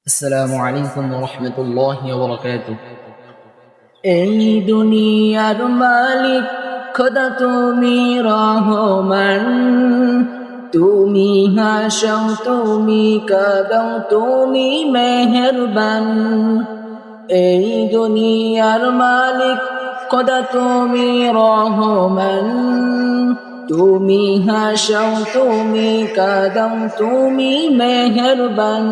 আসসালামু আলাইকুম ওয়া রাহমাতুল্লাহি ওয়া বারাকাতুহু। এই দুনিয়ার মালিক খোদা তুমি রহমান, তুমি হাসাও তুমি কাঁদাও তুমি মেহেরবান। এই দুনিয়ার মালিক খোদা তুমি রহমান, তুমি হাসাও তুমি কাঁদাও তুমি মেহেরবান।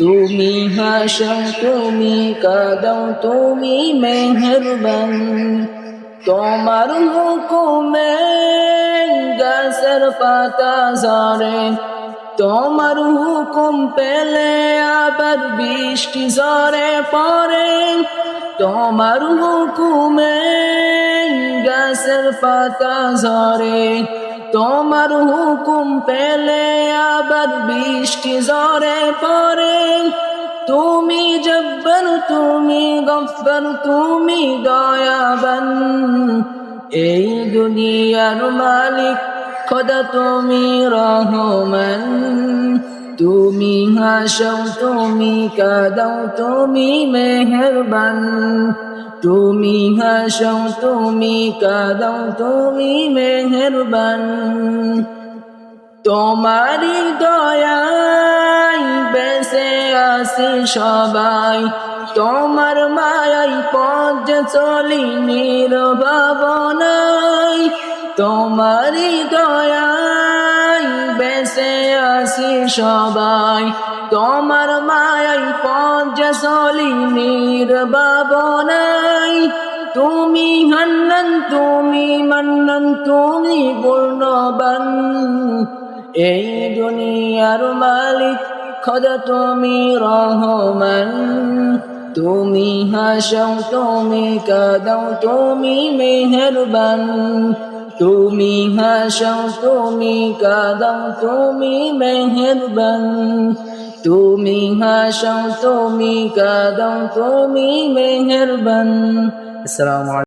তুমি হাসাও তুমি কাঁদাও তুমি মেহেরবান। তোমার হুকুমে গাছের পাতা ঝরে, তোমার হুকুম পেলে আবার বৃষ্টি ঝরে পড়ে। তোমার হুকুমে গাছের পাতা ঝরে, তোমার হুকুম পেলে আবার বৃষ্টি ঝরে পড়ে। তুমি জব্বার তুমি গফফার তুমি দয়াবান। এই দুনিয়ার মালিক খোদা তুমি রহমান, তুমি হাসাও তুমি কাঁদাও তুমি মেহেরবান। তুমি হাসাও তুমি কাঁদাও তুমি মেহেরবান। তোমারি দয়ায় বেঁচে আছি সবাই, তোমার মায়াই পথ চলি নির্ভাবনায়। তোমারি দয়ায় বেঁচে আছি সবাই, তোমার মায়াই পথ চলি নির্ভাবনায়। তুমি হান্নান তুমি মান্নান তুমি পূর্ণবান। এই দুনিয়ার মালিক খোদা তুমি রহমান, তুমি হাসাও তুমি কাঁদাও তুমি মেহেরবান। তুমি হাসাও তুমি কাঁদাও তুমি মেহেরবান। তুমি হাসাও তুমি কাঁদাও তুমি মেহেরবান। আসসালামু আলাইকুম।